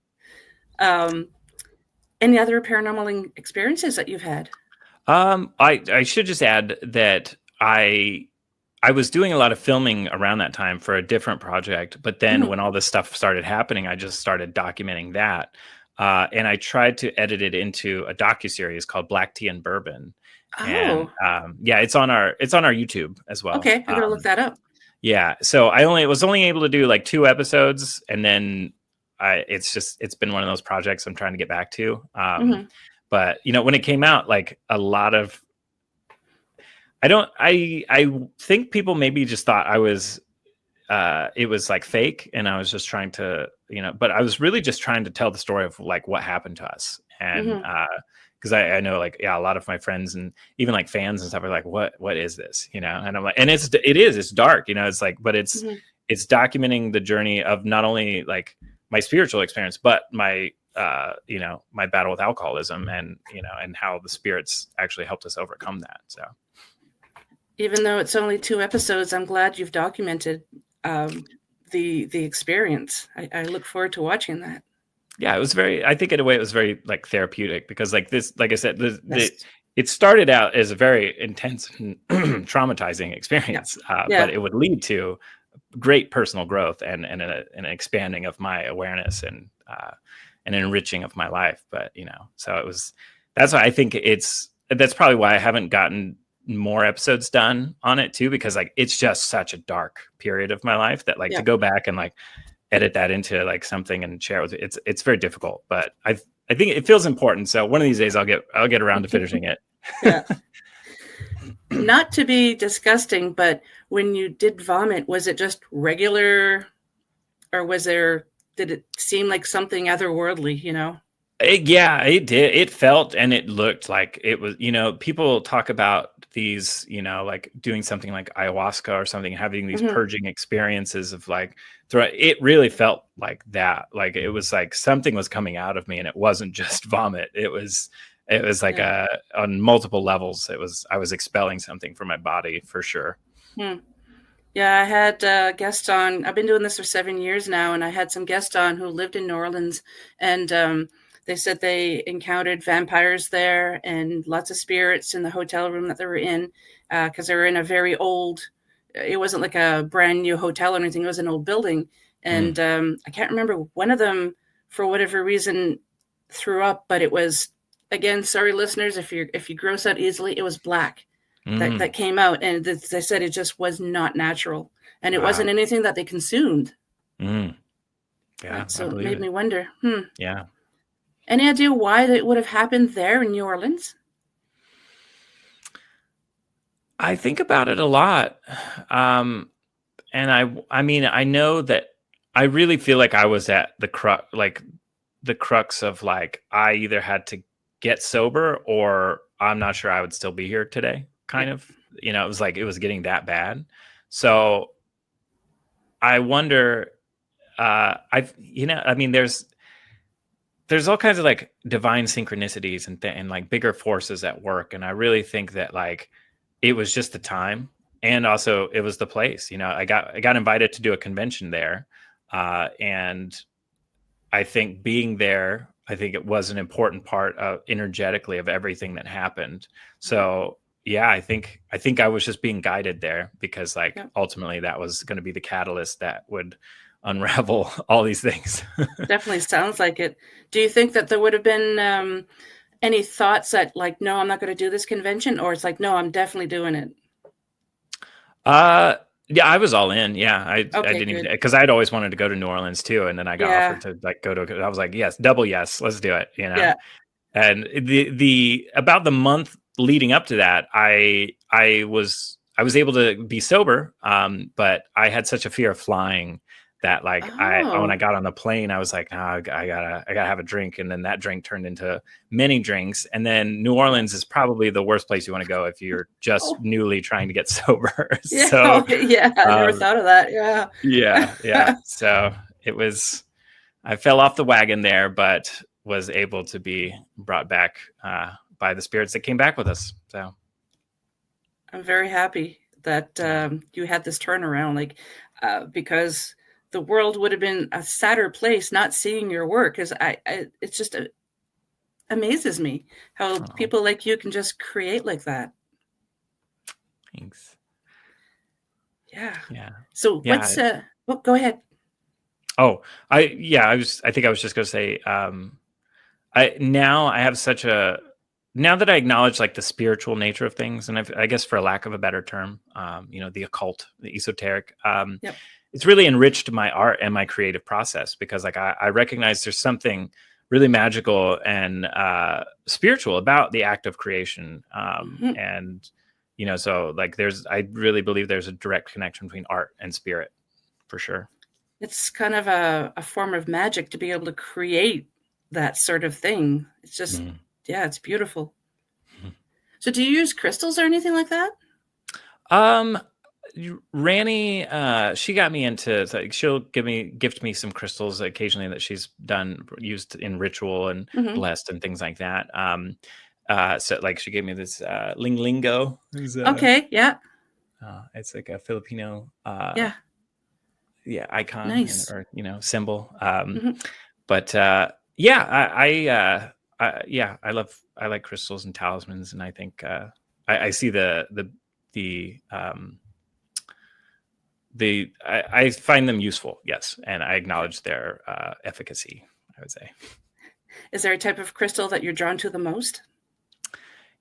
Any other paranormal experiences that you've had? I should just add that I was doing a lot of filming around that time for a different project, but then when all this stuff started happening, I just started documenting that. And I tried to edit it into a docuseries called Black Tea and Bourbon. Oh. And yeah, it's on our YouTube as well. Okay, I'm gonna look that up. Yeah. So I was only able to do like 2 episodes, and then it's been one of those projects I'm trying to get back to. But when it came out, like a lot of, I think people maybe just thought it was like fake, and I was just trying to, but I was really just trying to tell the story of like what happened to us. And, because I know, like, yeah, a lot of my friends and even like fans and stuff are like, what is this? And I'm like, and it's dark, it's like, but it's documenting the journey of not only like my spiritual experience, but my, my battle with alcoholism, and, and how the spirits actually helped us overcome that. So even though it's only 2 episodes, I'm glad you've documented the experience. I look forward to watching that. Yeah, it was I think in a way it was very like therapeutic, because like this, like I said, it started out as a very intense and traumatizing experience, but it would lead to great personal growth and an expanding of my awareness and an enriching of my life. But so that's why I think that's probably why I haven't gotten more episodes done on it too, because like it's just such a dark period of my life that like to go back and like edit that into like something and share it with it's very difficult. But I think it feels important. So one of these days I'll get around to finishing it. Yeah. Not to be disgusting, but when you did vomit, was it just regular, or did it seem like something otherworldly, Yeah, it did. It felt and it looked like it was, people talk about these, like doing something like ayahuasca or something, having these purging experiences of like, it really felt like that. Like it was like something was coming out of me, and it wasn't just vomit. It was like on multiple levels. I was expelling something from my body for sure. Yeah, I had guests on. I've been doing this for 7 years now, and I had some guests on who lived in New Orleans, and they said they encountered vampires there and lots of spirits in the hotel room that they were in, because they were in a very old. It wasn't like a brand new hotel or anything. It was an old building, and I can't remember, one of them for whatever reason threw up, but it was, again, sorry listeners if you gross out easily, it was black. That came out, and they said it just was not natural, and it wasn't anything that they consumed. Yeah, so it made me wonder. Yeah. Any idea why that would have happened there in New Orleans? I think about it a lot, and I mean, I know that I really feel like I was at the crux of like I either had to get sober or I'm not sure I would still be here today. Kind of, it was like it was getting that bad. So I wonder, I mean, there's all kinds of like divine synchronicities and like bigger forces at work. And I really think that like it was just the time, and also it was the place. I got invited to do a convention there, and I think being there, I think it was an important part of energetically of everything that happened. So yeah, I think I was just being guided there because like ultimately that was going to be the catalyst that would unravel all these things. Definitely sounds like it. Do you think that there would have been any thoughts that like, no, I'm not going to do this convention, or it's like, no, I'm definitely doing it? Yeah, I was all in. Yeah, I didn't even, because I'd always wanted to go to New Orleans too, and then I got offered to like go to. I was like, yes, double yes, let's do it. Yeah. And the about the month leading up to that, I was able to be sober, but I had such a fear of flying that like when Oh, I got on the plane, I was like, "Nah, I gotta have a drink," and then that drink turned into many drinks. And then New Orleans is probably the worst place you want to go if you're just oh, newly trying to get sober. yeah, So oh, yeah. I never um, thought of that. Yeah. yeah. So it was, I fell off the wagon there, but was able to be brought back by the spirits that came back with us. So I'm very happy that you had this turnaround, like because the world would have been a sadder place not seeing your work. Because it's just amazes me how people like you can just create like that. thanks. Yeah. Yeah. So Yeah. what's well, go ahead. Oh, I think I was just gonna say, I have such a, now that I acknowledge like the spiritual nature of things, and I guess for lack of a better term, the occult, the esoteric, Yep. it's really enriched my art and my creative process, because like I recognize there's something really magical and spiritual about the act of creation, and so like I really believe there's a direct connection between art and spirit, for sure. It's kind of a form of magic to be able to create that sort of thing. It's just, yeah, it's beautiful. So do you use crystals or anything like that? Ranny, she got me into, like, she'll gift me some crystals occasionally that she's used in ritual and blessed and things like that. So like she gave me this Ling Lingo. Okay, yeah. It's like a Filipino Yeah. icon, Nice. or symbol. But yeah, I like crystals and talismans, and I think I see I find them useful, yes, and I acknowledge their efficacy, I would say. Is there a type of crystal that you're drawn to the most?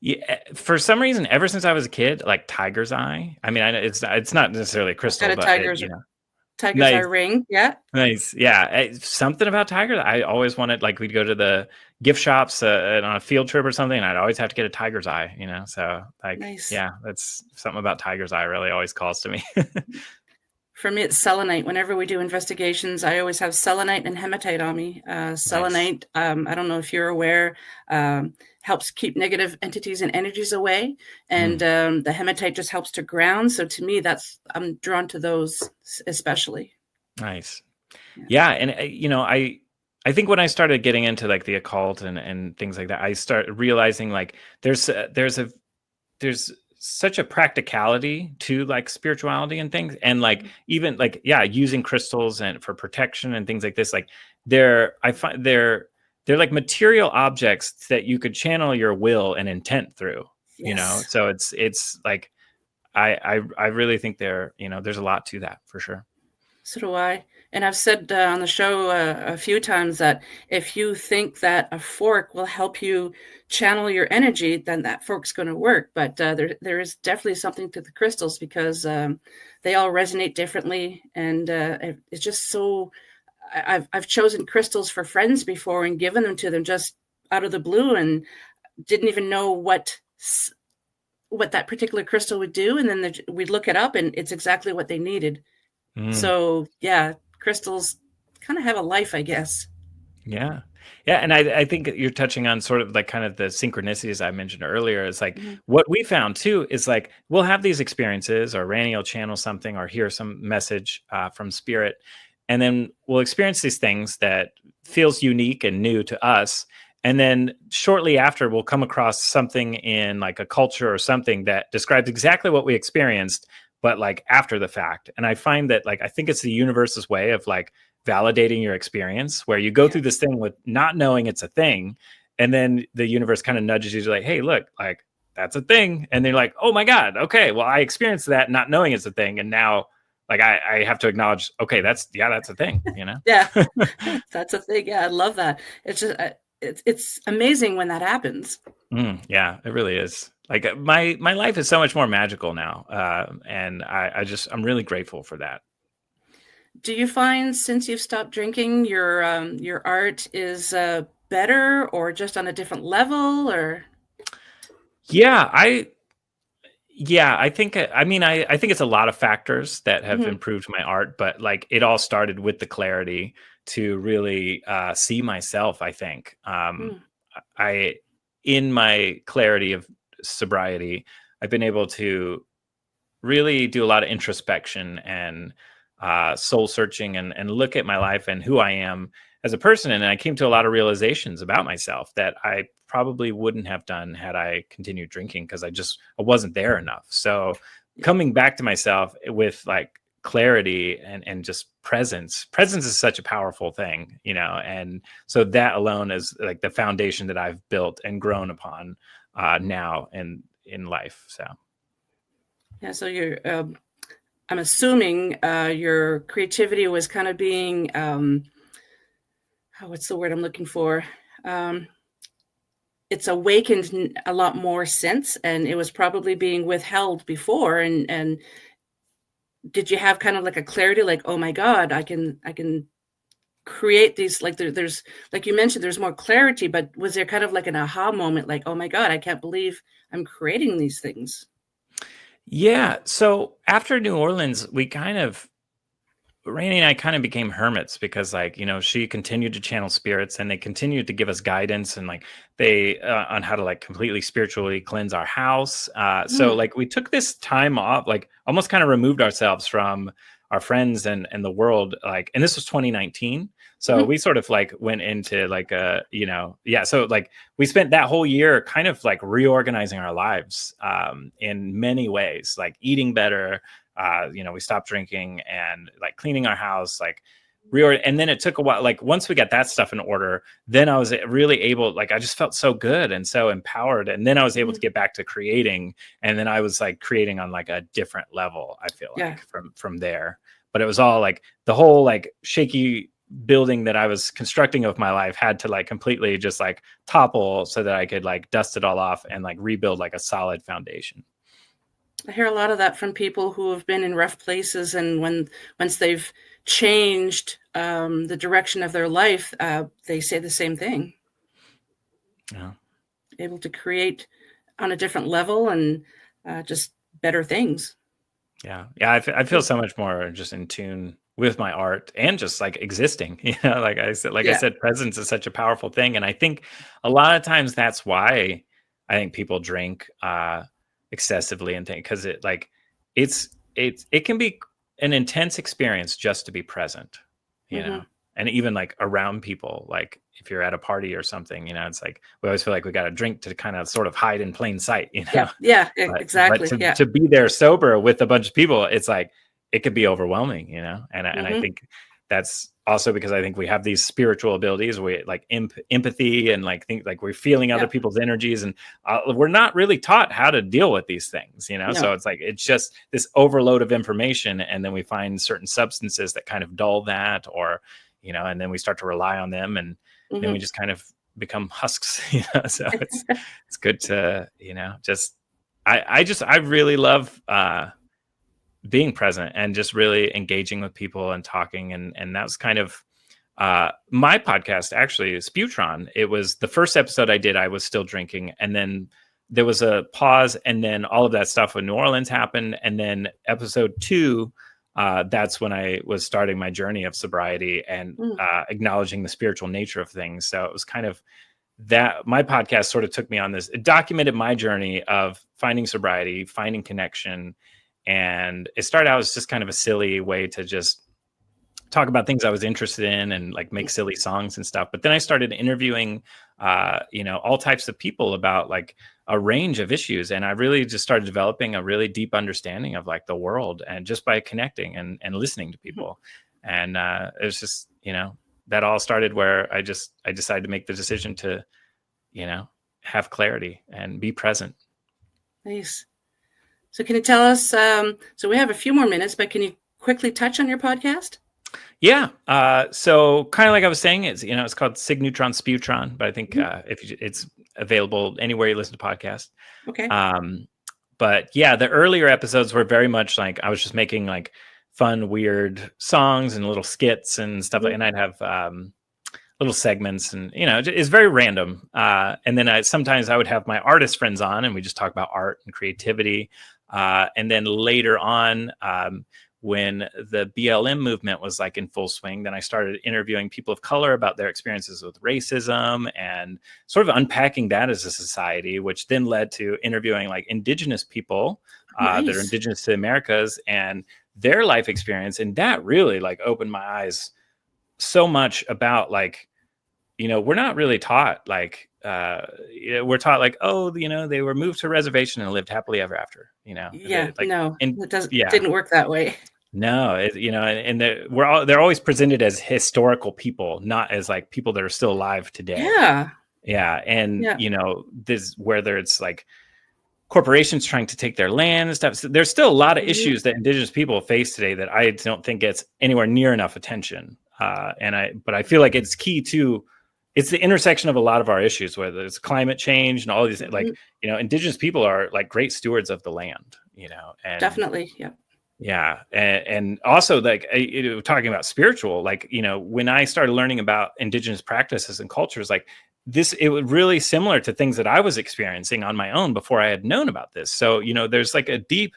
Yeah, for some reason, ever since I was a kid, like tiger's eye. I mean, I know it's not necessarily a crystal, Got a but tiger's eye nice, ring. Yeah. nice, yeah. Something about tiger. I always wanted, like, we'd go to the gift shops and on a field trip or something, and I'd always have to get a tiger's eye. So like, Nice. yeah, that's something about tiger's eye really always calls to me. For me, it's selenite. Whenever we do investigations, I always have selenite and hematite on me. Selenite, I don't know if you're aware, helps keep negative entities and energies away. And the hematite just helps to ground. So to me, I'm drawn to those especially. Nice. Yeah. And, I think when I started getting into like the occult and things like that, I started realizing like there's such a practicality to like spirituality and things, and like even like, yeah, using crystals and for protection and things like this, like I find they're like material objects that you could channel your will and intent through. Yes. So it's like I really think there's a lot to that, for sure. So do I. And I've said on the show a few times that if you think that a fork will help you channel your energy, then that fork's going to work. But there is definitely something to the crystals, because they all resonate differently. And it's just so, I've chosen crystals for friends before and given them to them just out of the blue, and didn't even know what that particular crystal would do. And then we'd look it up, and it's exactly what they needed. So yeah, crystals kind of have a life, I guess. Yeah. And I think you're touching on sort of like kind of the synchronicities I mentioned earlier. It's like what we found too is like we'll have these experiences, or Randy will channel something or hear some message from spirit, and then we'll experience these things that feels unique and new to us. And then shortly after, we'll come across something in like a culture or something that describes exactly what we experienced, but like after the fact. And I find that, like, I think it's the universe's way of like validating your experience, where you go through this thing with not knowing it's a thing, and then the universe kind of nudges you to like, hey, look, like that's a thing. And they're like, oh my God, okay, well, I experienced that not knowing it's a thing, and now like I have to acknowledge, okay, that's a thing, Yeah, that's a thing. Yeah, I love that. It's just it's amazing when that happens. Yeah, it really is. Like my life is so much more magical now, and I'm really grateful for that. Do you find, since you've stopped drinking, your art is better, or just on a different level, or? Yeah, Yeah, I think I think it's a lot of factors that have Hmm. improved my art, but like it all started with the clarity to really see myself. I think I in my clarity of sobriety, I've been able to really do a lot of introspection and soul searching and look at my life and who I am as a person. And I came to a lot of realizations about myself that I probably wouldn't have done had I continued drinking because I wasn't there enough. So Yeah. coming back to myself with like clarity and just presence is such a powerful thing, you know, and so that alone is like the foundation that I've built and grown upon now and in life. So Yeah. So you're, I'm assuming your creativity was kind of being, what's the word I'm looking for? Um, it's awakened a lot more since, and it was probably being withheld before. And did you have kind of like a clarity, like, oh my God, I can create these, like there's, like you mentioned, there's more clarity, but was there kind of like an aha moment, like, oh my God, I can't believe I'm creating these things? yeah. So after New Orleans, Rainey and I kind of became hermits because, like, you know, she continued to channel spirits and they continued to give us guidance and, like, they, on how to, like, completely spiritually cleanse our house. So, Mm, like, we took this time off, like, almost kind of removed ourselves from our friends and the world. Like, and this was 2019. So mhm. we sort of like went into like yeah. So like we spent that whole year kind of like reorganizing our lives in many ways, like eating better, you know, we stopped drinking and like cleaning our house, like and then it took a while. Like once we got that stuff in order, then I was really able, like, I just felt so good and so empowered. And then I was able to Mhm. get back to creating. And then I was like creating on like a different level, I feel Yeah. like from there. But it was all like the whole like shaky building that I was constructing of my life had to like completely just like topple so that I could like dust it all off and like rebuild like a solid foundation. I hear a lot of that from people who have been in rough places, and once they've changed the direction of their life, they say the same thing. Yeah. Able to create on a different level and just better things. Yeah. Yeah. I feel so much more just in tune with my art and just like existing, you know, like I Yeah. said, presence is such a powerful thing. And I think a lot of times that's why I think people drink excessively and think, because it like, it can be an intense experience just to be present, you know, Hmm. and even like around people, like if you're at a party or something, you know, it's like, we always feel like we got to drink to kind of sort of hide in plain sight, you Yeah. know. Yeah. But Exactly. Yeah. to be there sober with a bunch of people, it's like it could be overwhelming, you know. And I Hmm. think that's also because I think we have these spiritual abilities, we like empathy and like think like we're feeling other Yeah. people's energies, and we're not really taught how to deal with these things, you know. No. So it's like it's just this overload of information, and then we find certain substances that kind of dull that, or you know, and then we start to rely on them, and then we Hmm. just kind of become husks, you know. So it's good to, you know, just I really love being present and just really engaging with people and talking, and that was kind of my podcast actually, Spewtron. It was the first episode I did, I was still drinking, and then there was a pause, and then all of that stuff in New Orleans happened, and then episode 2, that's when I was starting my journey of sobriety and Mm. acknowledging the spiritual nature of things. So it was kind of that my podcast sort of took me on this, it documented my journey of finding sobriety, finding connection. And it started out as just kind of a silly way to just talk about things I was interested in and like make silly songs and stuff. But then I started interviewing, you know, all types of people about like a range of issues. And I really just started developing a really deep understanding of like the world, and just by connecting and listening to people. And it was just, you know, that all started where I decided to make the decision to, you know, have clarity and be present. Nice. So can you tell us, so we have a few more minutes, but can you quickly touch on your podcast? Yeah. So kind of like I was saying, it's, you know, it's called Cig Neutron Spewtron, but I think Mhm. it's available anywhere you listen to podcasts. Okay. Um, but yeah, the earlier episodes were very much like I was just making like fun, weird songs and little skits and stuff like, Mhm. and I'd have little segments, and you know, it's very random. And then sometimes I would have my artist friends on, and we just talk about art and creativity. And then later on, when the BLM movement was like in full swing, then I started interviewing people of color about their experiences with racism and sort of unpacking that as a society, which then led to interviewing like indigenous people that are indigenous to the Americas and their life experience. And that really like opened my eyes so much about like, you know, we're not really taught like, we're taught like, oh, you know, they were moved to a reservation and lived happily ever after, you know. Yeah, like, no, and it didn't work that way. No, you know, and they're always presented as historical people, not as like people that are still alive today. Yeah. And you know, this whether it's like corporations trying to take their land and stuff. So there's still a lot of issues that indigenous people face today that I don't think gets anywhere near enough attention. But I feel like it's key to. It's the intersection of a lot of our issues, whether it's climate change and all these, like, you know, indigenous people are like great stewards of the land, you know, and definitely. Yeah. Yeah. And also like, talking about spiritual, like, you know, when I started learning about indigenous practices and cultures, like it was really similar to things that I was experiencing on my own before I had known about this. So, you know, there's like a deep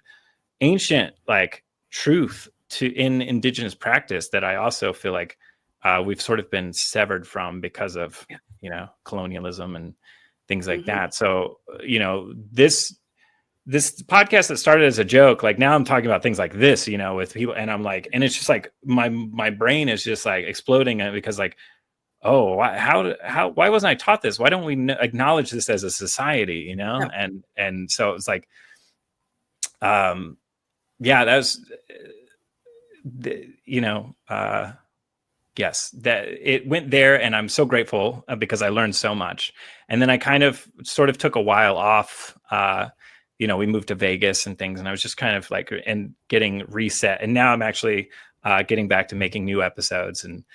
ancient, like truth in indigenous practice that I also feel like we've sort of been severed from because of, you know, colonialism and things like that. So, you know, this podcast that started as a joke, like now I'm talking about things like this, you know, with people, and I'm like, and it's just like my brain is just like exploding because like, oh, why wasn't I taught this? Why don't we acknowledge this as a society, you know? Yeah. And so it's like, yeah, that was, you know, yes, that it went there, and I'm so grateful because I learned so much. And then I kind of sort of took a while off. You know, we moved to Vegas and things, and I was just kind of like and getting reset. And now I'm actually getting back to making new episodes and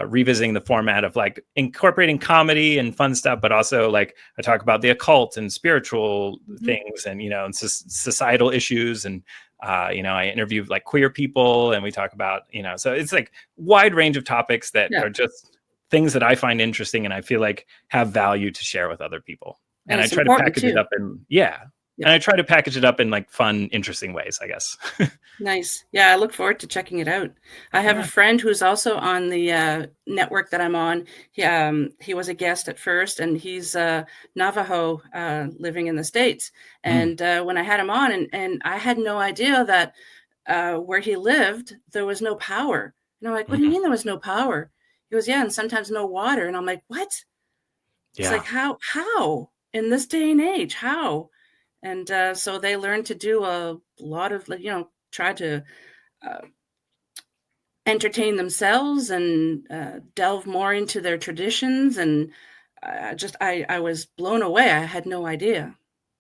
revisiting the format of like incorporating comedy and fun stuff, but also like I talk about the occult and spiritual things, and you know, and societal issues, and you know, I interview like queer people, and we talk about, you know, so it's like wide range of topics that are just things that I find interesting and I feel like have value to share with other people. And I try to package it up in and I try to package it up in like fun, interesting ways, I guess. Nice. Yeah, I look forward to checking it out. I have a friend who's also on the network that I'm on. He was a guest at first, and he's Navajo living in the States. And when I had him on, and I had no idea that where he lived, there was no power. And I'm like, what do you mean there was no power? He goes, yeah, and sometimes no water. And I'm like, what? It's like, how? In this day and age, how? And so they learned to do a lot of, you know, try to entertain themselves and delve more into their traditions. And I was blown away. I had no idea.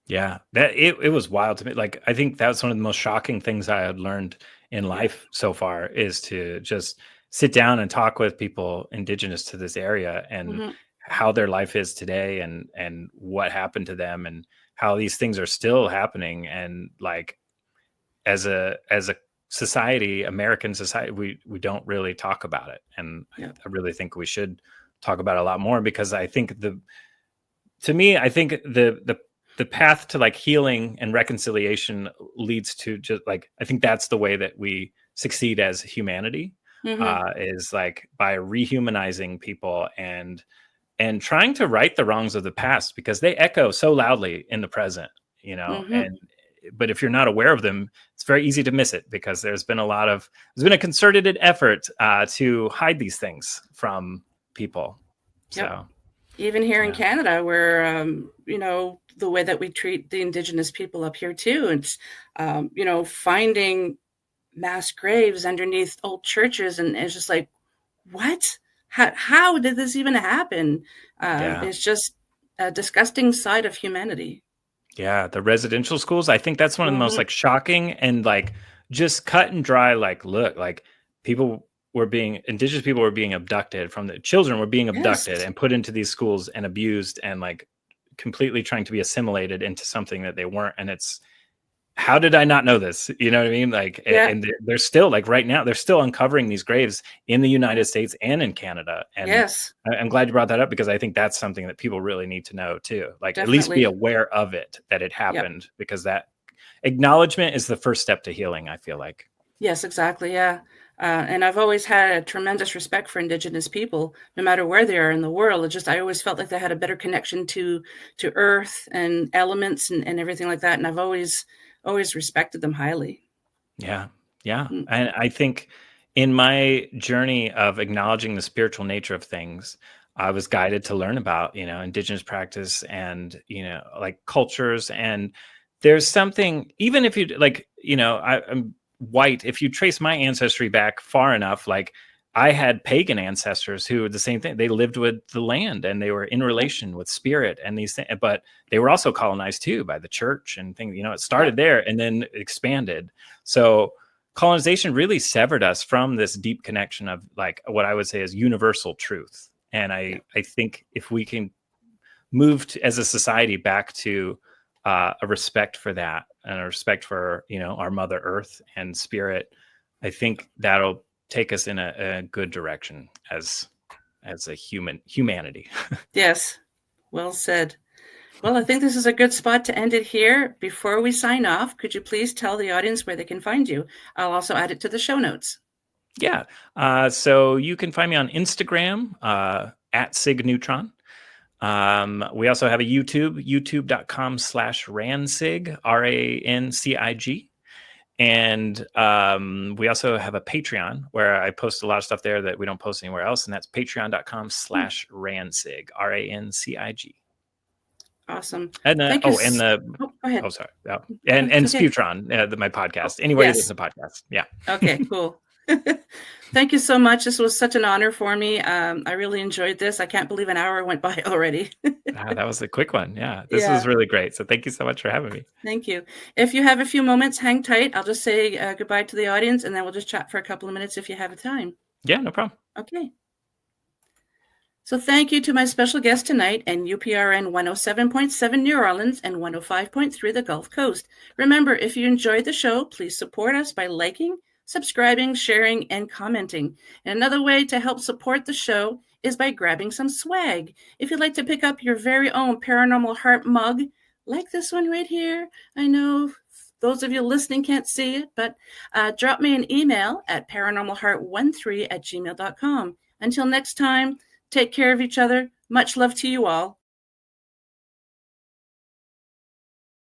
Yeah, that it was wild to me. Like, I think that's one of the most shocking things I had learned in life so far is to just sit down and talk with people indigenous to this area and how their life is today and what happened to them and how these things are still happening. And like, as a society, American society, we don't really talk about it. And I really think we should talk about it a lot more, because I think the path to like healing and reconciliation leads to just like, I think that's the way that we succeed as humanity, is like by rehumanizing people and trying to right the wrongs of the past, because they echo so loudly in the present, you know, but if you're not aware of them, it's very easy to miss it, because there's been a concerted effort to hide these things from people. So even here in Canada, where, you know, the way that we treat the Indigenous people up here too, it's, you know, finding mass graves underneath old churches. And it's just like, what? How did this even happen? It's just a disgusting side of humanity. Yeah, the residential schools. I think that's one of the most like shocking and like just cut and dry. Like, look, like indigenous people were being abducted children were being abducted and put into these schools and abused and like completely trying to be assimilated into something that they weren't. And it's, how did I not know this? You know what I mean? Like, and they're still like right now, they're still uncovering these graves in the United States and in Canada. And I'm glad you brought that up, because I think that's something that people really need to know too. Like, at least be aware of it, that it happened, because that acknowledgement is the first step to healing, I feel like. Yes, exactly. Yeah. And I've always had a tremendous respect for Indigenous people, no matter where they are in the world. I always felt like they had a better connection to earth and elements and everything like that. And I've always respected them highly. Yeah. Yeah. And I think in my journey of acknowledging the spiritual nature of things, I was guided to learn about, Indigenous practice and, like cultures. And there's something, even if you like, I'm white, if you trace my ancestry back far enough, like I had pagan ancestors who were the same thing. They lived with the land and they were in relation with spirit and these things, but they were also colonized too by the church and things, it started there and then expanded. So colonization really severed us from this deep connection of like what I would say is universal truth. And I think if we can move as a society back to a respect for that and a respect for, our Mother Earth and spirit, I think that'll take us in a good direction as a humanity. Yes. Well said. Well, I think this is a good spot to end it here. Before we sign off, could you please tell the audience where they can find you? I'll also add it to the show notes. Yeah. So you can find me on Instagram at Cig Neutron. We also have a youtube.com/rancig, RANCIG. And we also have a Patreon where I post a lot of stuff there that we don't post anywhere else. And that's patreon.com/rancig, RANCIG. Awesome. And go ahead. And Spewtron, my podcast. Anywhere you listen to podcasts. Yeah. Okay, cool. Thank you so much. This was such an honor for me. I really enjoyed this. I can't believe an hour went by already. That was a quick one. Yeah, this was really great. So thank you so much for having me. Thank you. If you have a few moments, hang tight. I'll just say goodbye to the audience and then we'll just chat for a couple of minutes if you have the time. Yeah, no problem. Okay. So thank you to my special guest tonight and UPRN 107.7 New Orleans and 105.3 the Gulf Coast. Remember, if you enjoyed the show, please support us by liking, subscribing, sharing, and commenting. And another way to help support the show is by grabbing some swag. If you'd like to pick up your very own Paranormal Heart mug, like this one right here, I know those of you listening can't see it, but drop me an email at paranormalheart13@gmail.com. Until next time, take care of each other. Much love to you all.